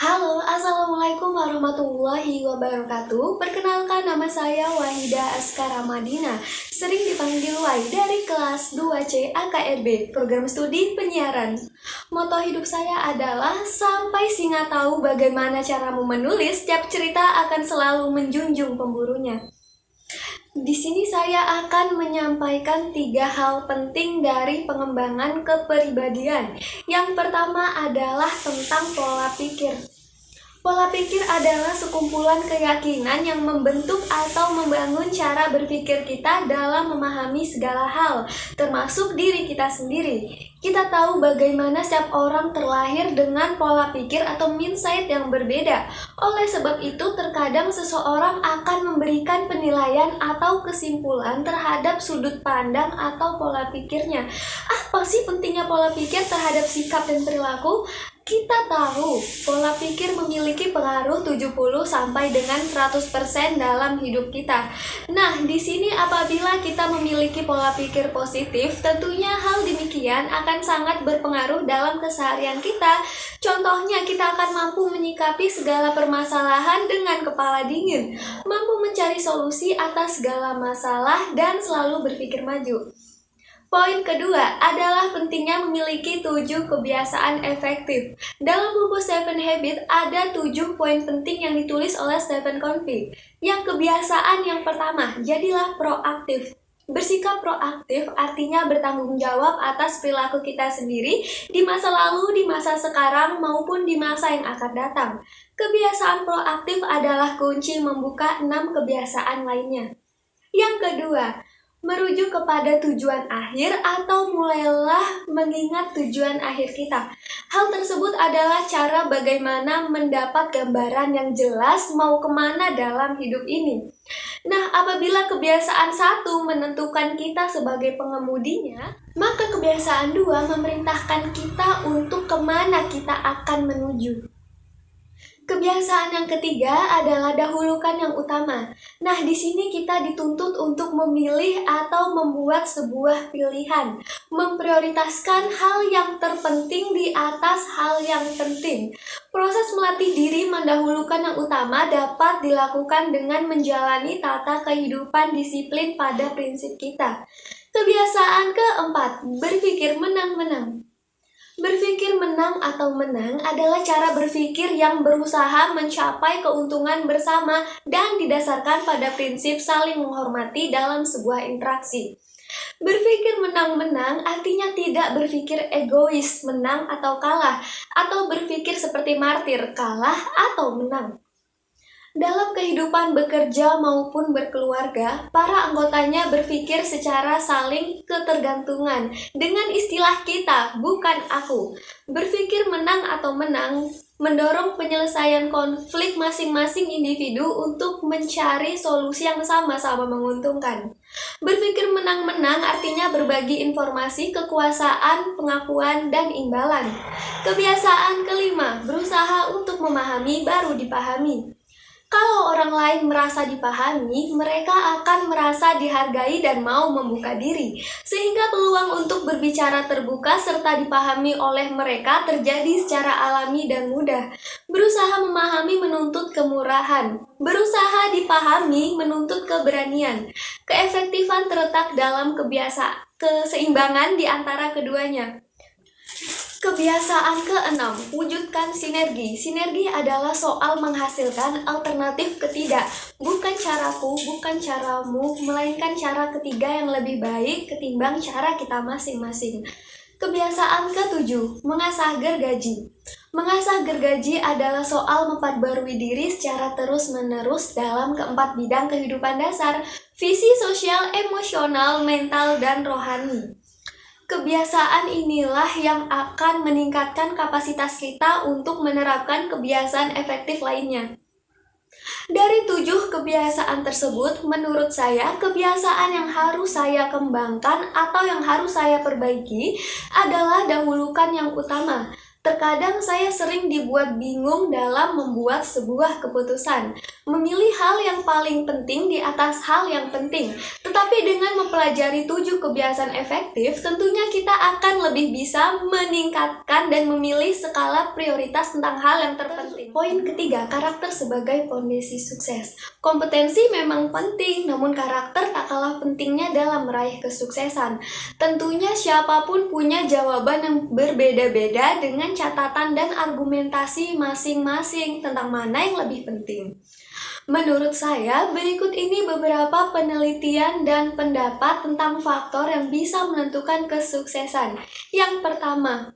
Halo, Assalamualaikum warahmatullahi wabarakatuh. Perkenalkan, nama saya Wahida Askara Madina, sering dipanggil Wai, dari kelas 2C AKRB, Program Studi Penyiaran. Moto hidup saya adalah, sampai singa tahu bagaimana caramu menulis, setiap cerita akan selalu menjunjung pemburunya. Di sini saya akan menyampaikan 3 hal penting dari pengembangan kepribadian. Yang pertama adalah tentang pola pikir. Pola pikir adalah sekumpulan keyakinan yang membentuk atau membangun cara berpikir kita dalam memahami segala hal, termasuk diri kita sendiri. Kita tahu bagaimana setiap orang terlahir dengan pola pikir atau mindset yang berbeda. Oleh sebab itu, terkadang seseorang akan memberikan penilaian atau kesimpulan terhadap sudut pandang atau pola pikirnya. Apa sih pentingnya pola pikir terhadap sikap dan perilaku? Kita tahu pola pikir memiliki pengaruh 70 sampai dengan 100% dalam hidup kita. Nah, di sini apabila kita memiliki pola pikir positif, tentunya hal demikian akan sangat berpengaruh dalam keseharian kita. Contohnya, kita akan mampu menyikapi segala permasalahan dengan kepala dingin, mampu mencari solusi atas segala masalah dan selalu berpikir maju. Poin kedua adalah pentingnya memiliki 7 kebiasaan efektif. Dalam buku Seven Habits ada 7 poin penting yang ditulis oleh Stephen Covey. Yang kebiasaan yang pertama, jadilah proaktif. Bersikap proaktif artinya bertanggung jawab atas perilaku kita sendiri di masa lalu, di masa sekarang, maupun di masa yang akan datang. Kebiasaan proaktif adalah kunci membuka 6 kebiasaan lainnya. Yang kedua, merujuk kepada tujuan akhir atau mulailah mengingat tujuan akhir kita. Hal tersebut adalah cara bagaimana mendapat gambaran yang jelas mau kemana dalam hidup ini. Nah, apabila kebiasaan 1 menentukan kita sebagai pengemudinya, maka kebiasaan 2 memerintahkan kita untuk kemana kita akan menuju. Kebiasaan yang ketiga adalah dahulukan yang utama. Nah, di sini kita dituntut untuk memilih atau membuat sebuah pilihan, memprioritaskan hal yang terpenting di atas hal yang penting. Proses melatih diri mendahulukan yang utama dapat dilakukan dengan menjalani tata kehidupan disiplin pada prinsip kita. Kebiasaan keempat, berpikir menang-menang. Berpikir menang atau menang adalah cara berpikir yang berusaha mencapai keuntungan bersama dan didasarkan pada prinsip saling menghormati dalam sebuah interaksi. Berpikir menang-menang artinya tidak berpikir egois, menang atau kalah, atau berpikir seperti martir, kalah atau menang. Dalam kehidupan bekerja maupun berkeluarga, para anggotanya berpikir secara saling ketergantungan. Dengan istilah kita, bukan aku. Berpikir menang atau menang mendorong penyelesaian konflik masing-masing individu untuk mencari solusi yang sama-sama menguntungkan. Berpikir menang-menang artinya berbagi informasi, kekuasaan, pengakuan, dan imbalan. Kebiasaan kelima, berusaha untuk memahami baru dipahami. Kalau orang lain merasa dipahami, mereka akan merasa dihargai dan mau membuka diri, sehingga peluang untuk berbicara terbuka serta dipahami oleh mereka terjadi secara alami dan mudah. Berusaha memahami menuntut kemurahan, berusaha dipahami menuntut keberanian. Keefektifan terletak dalam keseimbangan di antara keduanya. Kebiasaan keenam, wujudkan sinergi. Sinergi adalah soal menghasilkan alternatif ketiga. Bukan caraku, bukan caramu, melainkan cara ketiga yang lebih baik ketimbang cara kita masing-masing. Kebiasaan ketujuh, mengasah gergaji. Mengasah gergaji adalah soal memperbarui diri secara terus-menerus dalam keempat bidang kehidupan dasar, visi sosial, emosional, mental, dan rohani. Kebiasaan inilah yang akan meningkatkan kapasitas kita untuk menerapkan kebiasaan efektif lainnya. Dari 7 kebiasaan tersebut, menurut saya, kebiasaan yang harus saya kembangkan atau yang harus saya perbaiki adalah dahulukan yang utama. Terkadang saya sering dibuat bingung dalam membuat sebuah keputusan, memilih hal yang paling penting di atas hal yang penting. Tetapi dengan mempelajari 7 kebiasaan efektif, tentunya kita akan lebih bisa meningkatkan dan memilih skala prioritas tentang hal yang terpenting. Poin ketiga, karakter sebagai fondasi sukses. Kompetensi memang penting, namun karakter tak kalah pentingnya dalam meraih kesuksesan. Tentunya siapapun punya jawaban yang berbeda-beda dengan catatan dan argumentasi masing-masing tentang mana yang lebih penting. Menurut saya, berikut ini beberapa penelitian dan pendapat tentang faktor yang bisa menentukan kesuksesan. Yang pertama,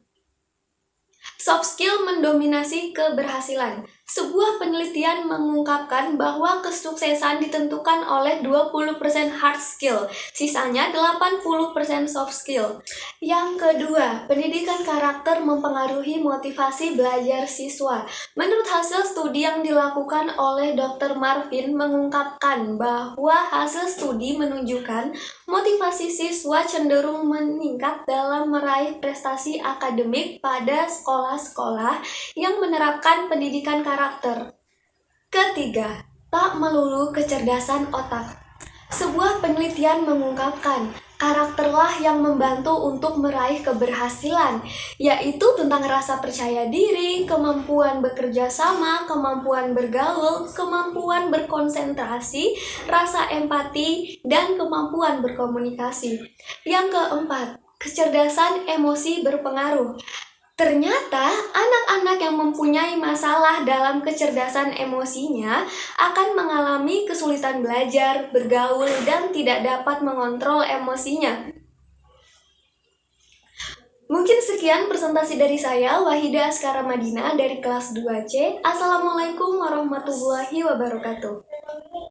soft skill mendominasi keberhasilan. Sebuah penelitian mengungkapkan bahwa kesuksesan ditentukan oleh 20% hard skill, sisanya 80% soft skill. Yang kedua, pendidikan karakter mempengaruhi motivasi belajar siswa. Menurut hasil studi yang dilakukan oleh Dr. Marvin mengungkapkan bahwa hasil studi menunjukkan motivasi siswa cenderung meningkat dalam meraih prestasi akademik pada sekolah-sekolah yang menerapkan pendidikan karakter. Ketiga, tak melulu kecerdasan otak. Sebuah penelitian mengungkapkan karakterlah yang membantu untuk meraih keberhasilan, yaitu tentang rasa percaya diri, kemampuan bekerja sama, kemampuan bergaul, kemampuan berkonsentrasi, rasa empati, dan kemampuan berkomunikasi. Yang keempat, kecerdasan emosi berpengaruh. Ternyata, anak-anak yang mempunyai masalah dalam kecerdasan emosinya akan mengalami kesulitan belajar, bergaul, dan tidak dapat mengontrol emosinya. Mungkin sekian presentasi dari saya, Wahida Askara Madina dari kelas 2C. Assalamualaikum warahmatullahi wabarakatuh.